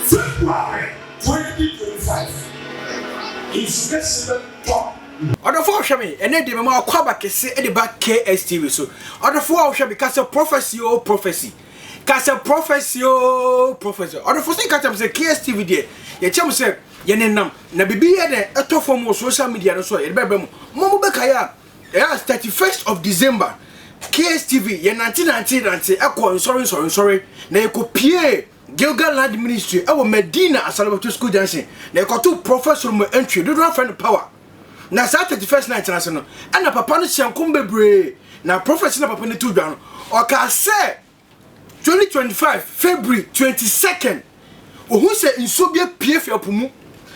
February 2025. It's just top. Obofour hwemi ene de me ma kwa ba kese e de ba KSTV so Obofour hwemi ka se prophecy o prophecy ka se prophecy o prophecy Obofour say ka say KSTV de ye chem say ye nenam na bibi ye de etofo mo social media no so ye be mu mo be ka ya 31st of December KSTV ye 1990 ekọ sorry na ye ko pie Gilgal Land Ministry e wo Medina Asalabato School Junction na ye ko to Prophet Solomon Antwi do not find power na sa 31st night na se no ana papa no hyankom bebre na prophet na papa ne tu dwa no o ka se 2025 February 22nd ohun se inso bia pie fe apomu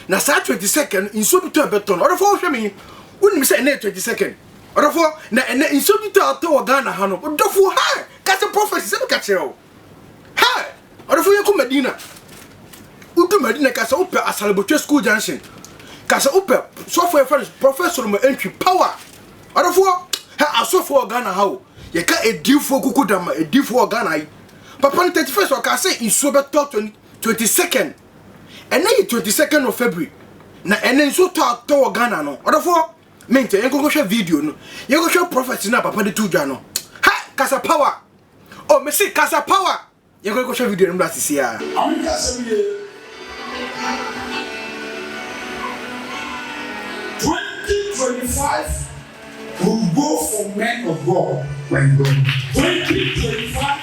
na sa 22nd inso bi to beton Obofour hwemi unim se na 22nd Obofour na ene inso bi to Ghana ha no Obofour ha ka se prophet se ka kire ha Obofour ye ko Medina udu Medina ka se ope Asalabato School Junction kasa upe software friends Prophet Solomon Antwi power Obofour ha asofo Ghana ha o ye ka edifo kukudama edifo Ghana yi papa 31st o ka say inso be 22nd and then 22nd of February na enen so to Ghana no Obofour mente yen go show video no yen go show prophet na papa de tu dwa no ha kasa power oh me see kasa power yen go show video no that is here I'm kasa we 2025 will go for men of God. 2025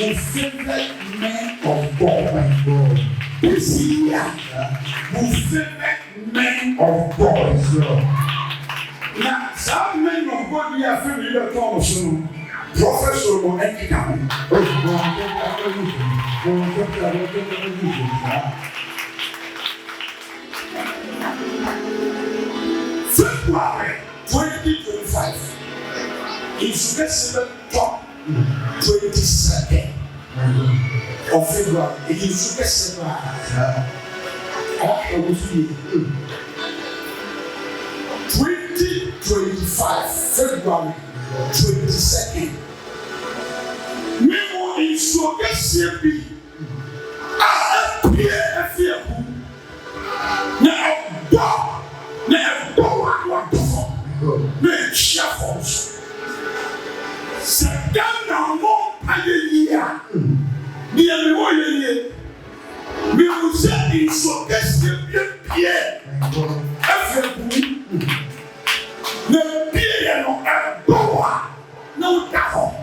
will favor men of God. This year will favor men of God. Now, some men of God we are favoring the Thompson. Prophet Solomon Antwi. February 2025 is just the top 22nd of February. It is just 2025 February 22nd. Memo is so SCP. Now, mais chefs c'est dans mon pays bien me voyez mais vous êtes une chose bien pierre le pierre non un bois non d'accord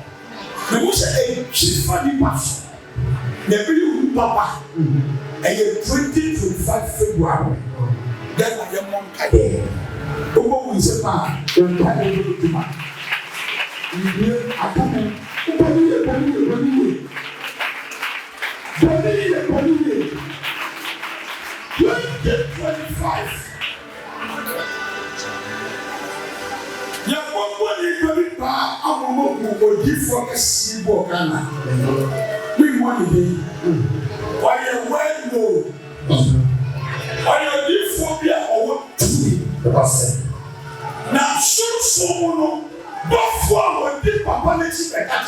mais vous êtes un chiffre du passé le pays où papa et 2025 février dans la mon cahier. Comment vous savez pas un cahier de document? Il dit attendez, bonnier. 2025. Il y a beaucoup de pas à un moment pour dire faut que si bon Ghana. Oui, moi je dis. Voyez well no. Voyez il faut bien au passé. Na sous son nom, parfois on dit papa ne s'y fait pas.